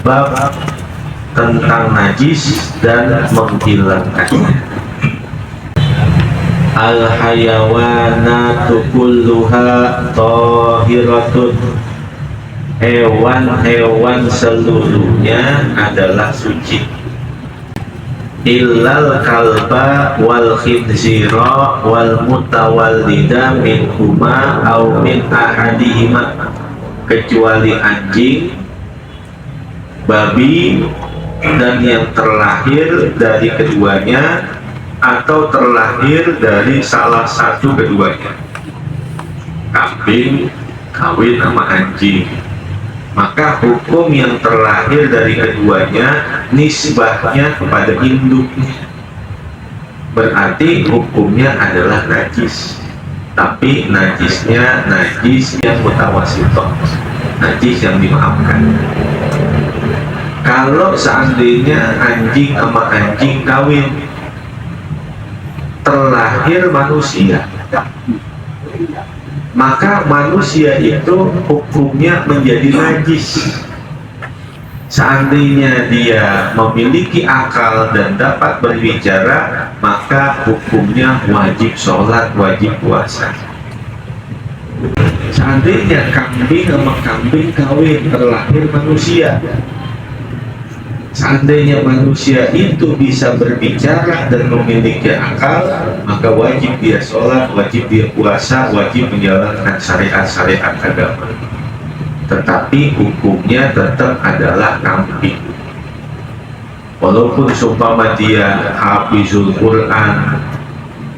bab tentang najis dan menghilangkannya. Al-hayawanatu kulluha tahiratun. Hewan-hewan seluruhnya adalah suci. Illal kalba wal khinzira wal mutawallida minhuma aw min ahadihima, kecuali anjing, babi, dan yang terlahir dari keduanya atau terlahir dari salah satu keduanya. Kambing kawin sama anjing, maka hukum yang terlahir dari keduanya nisbahnya kepada induknya, berarti hukumnya adalah najis, tapi najisnya najis yang mutawasitoh, najis yang dimaafkan. Kalau seandainya anjing sama anjing kawin, terlahir manusia, maka manusia itu hukumnya menjadi najis. Seandainya dia memiliki akal dan dapat berbicara, maka hukumnya wajib sholat, wajib puasa. Seandainya kambing sama kambing kawin, terlahir manusia, seandainya manusia itu bisa berbicara dan memiliki akal, maka wajib dia sholat, wajib dia puasa, wajib menjalankan syariat-syariat agama. Tetapi hukumnya tetap adalah kambing. Walaupun seumpama dia hafizul Quran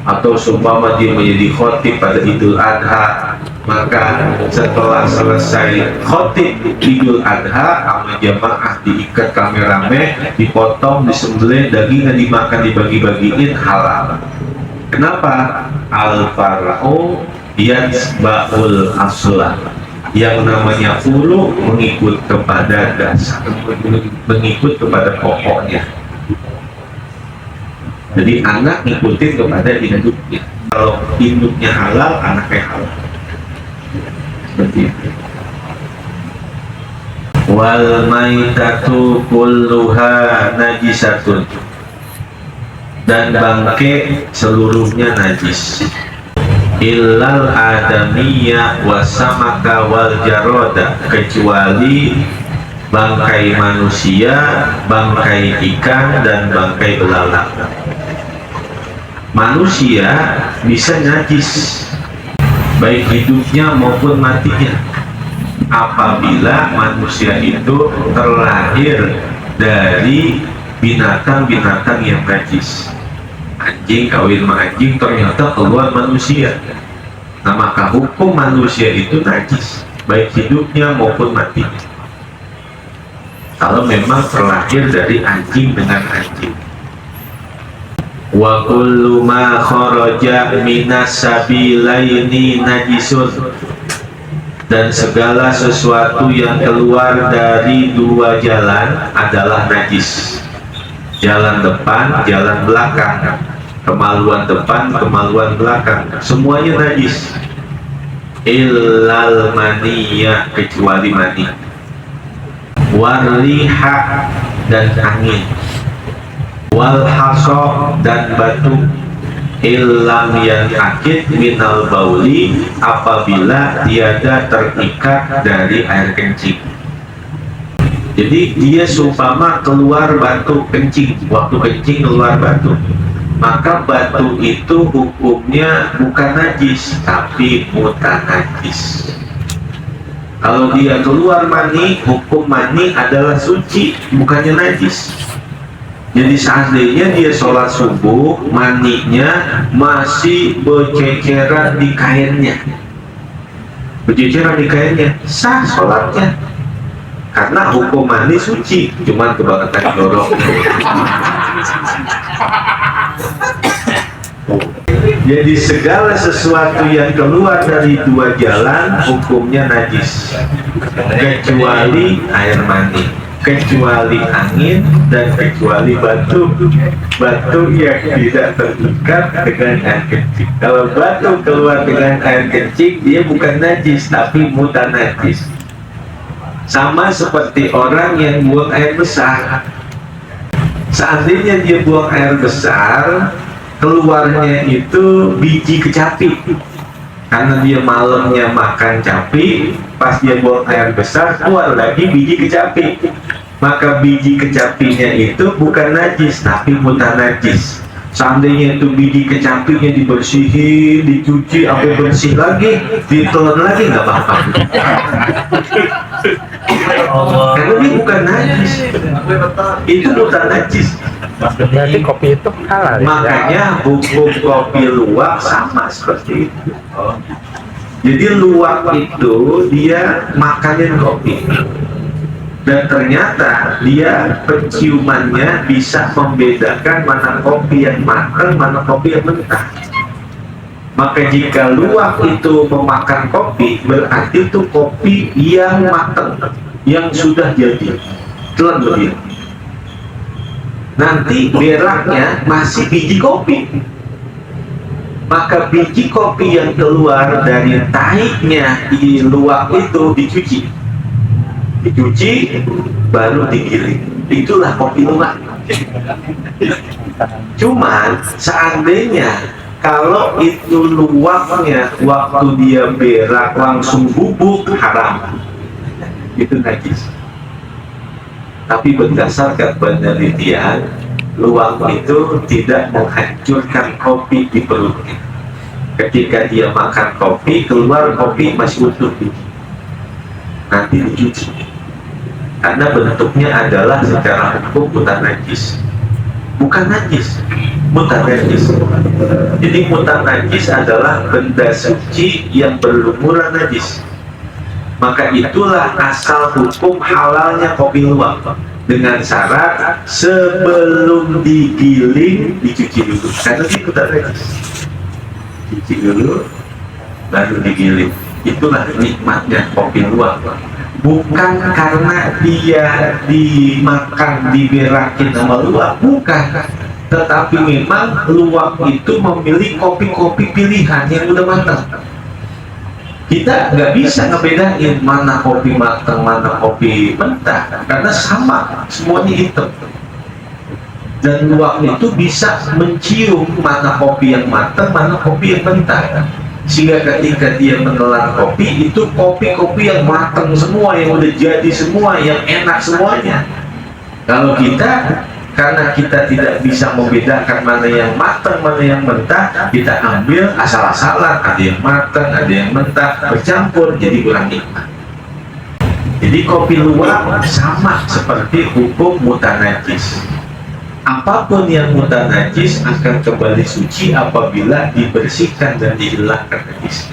atau seumpama dia menjadi khotib pada Idul Adha, maka setelah selesai khotib Idul Adha sama jamaah diikat rame-rame, dipotong, disembelih, dagingnya dimakan, dibagi-bagiin, halal. Kenapa? Al-fara'u yatsba'ul aslah. Yang namanya furu mengikut kepada dasar, mengikut kepada pokoknya. Jadi anak ngikutin kepada induknya. Kalau induknya halal, anaknya halal. Seperti itu. Wal maitatu kulluha najisatun. Dan bangke seluruhnya najis. Illal adamiyya wasamaka wal jaroda, kecuali bangkai manusia, bangkai ikan, dan bangkai belalang. Manusia bisa najis baik hidupnya maupun matinya apabila manusia itu terlahir dari binatang-binatang yang najis. Anjing kawin sama anjing, ternyata keluar manusia. Nah, maka hukum manusia itu najis baik hidupnya maupun matinya, kalau memang terlahir dari anjing dengan anjing. Wa kullu ma kharaja minas sabilaini najisun. Dan segala sesuatu yang keluar dari dua jalan adalah najis. Jalan depan, jalan belakang, kemaluan depan, kemaluan belakang, semuanya najis. Illal maniyah, kecuali mani. Warliha, dan angin. Wal haso, dan batu. Illam yang akid minal bauli, apabila tiada terikat dari air kencing. Jadi dia seumpama keluar batu kencing, waktu kencing keluar batu, maka batu itu hukumnya bukan najis tapi mutanajis. Kalau dia keluar mani, hukum mani adalah suci, bukannya najis. Jadi seandainya dia sholat subuh, maninya masih berceceran di kainnya, sah sholatnya. Karena hukum mani suci, cuman kebangetan dorong. Jadi segala sesuatu yang keluar dari dua jalan hukumnya najis, kecuali air mani, kecuali angin, dan kecuali batu. Batu yang tidak terikat dengan air kencing. Kalau batu keluar dengan air kencing, dia bukan najis tapi mutanajis. Sama seperti orang yang buang air besar. Seandainya dia buang air besar, keluarnya itu biji kecapi. Karena dia malamnya makan capi, pas dia buang air besar, keluar lagi biji kecapi. Maka biji kecapinya itu bukan najis, tapi mutanajis. Seandainya itu biji kecapinya dibersihin, dicuci, sampai bersih lagi, ditelan lagi, nggak apa-apa. Karena dia bukan najis, itu bukan najis. Berarti kopi itu halal ya? Makanya hukum kopi luwak sama seperti itu. Jadi luwak itu dia makanin kopi, dan ternyata dia penciumannya bisa membedakan mana kopi yang matang, mana kopi yang mentah. Maka jika luwak itu memakan kopi, berarti itu kopi yang matang, yang sudah jadi, telan begitu. Nanti beraknya masih biji kopi. Maka biji kopi yang keluar dari taiknya di luwak itu dicuci, baru digiling. Itulah kopi luwak. Cuman seandainya kalau itu luwaknya waktu dia berak langsung bubuk, haram, itu najis. Tapi berdasarkan penelitian, luwak itu tidak menghancurkan kopi di perutnya. Ketika dia makan kopi, keluar kopi masih utuh, nanti dicuci. Karena bentuknya adalah secara hukum mutanajis, bukan najis, mutanajis. Jadi mutanajis adalah benda suci yang berlumuran najis. Maka itulah asal hukum halalnya kopi luwak, dengan syarat sebelum digiling dicuci dulu, karena itu tidak najis. Cuci dulu baru digiling. Itulah nikmatnya kopi luwak. Bukan karena dia dimakan, diberakin sama luwak, bukan. Tetapi memang luwak itu memilih kopi-kopi pilihan yang udah matang. Kita nggak bisa ngebedain mana kopi matang, mana kopi mentah, karena sama, semuanya hitam. Dan luwak itu bisa mencium mana kopi yang matang, mana kopi yang mentah. Sehingga ketika dia menelan kopi, itu kopi-kopi yang matang semua, yang udah jadi semua, yang enak semuanya. Kalau kita, karena kita tidak bisa membedakan mana yang matang, mana yang mentah, kita ambil asal-asalan, ada yang matang, ada yang mentah, bercampur, jadi kurang nikmat. Jadi kopi luwak sama seperti hukum mutanajis. Apapun yang mutanajis akan kembali suci apabila dibersihkan dan dihilangkan najis.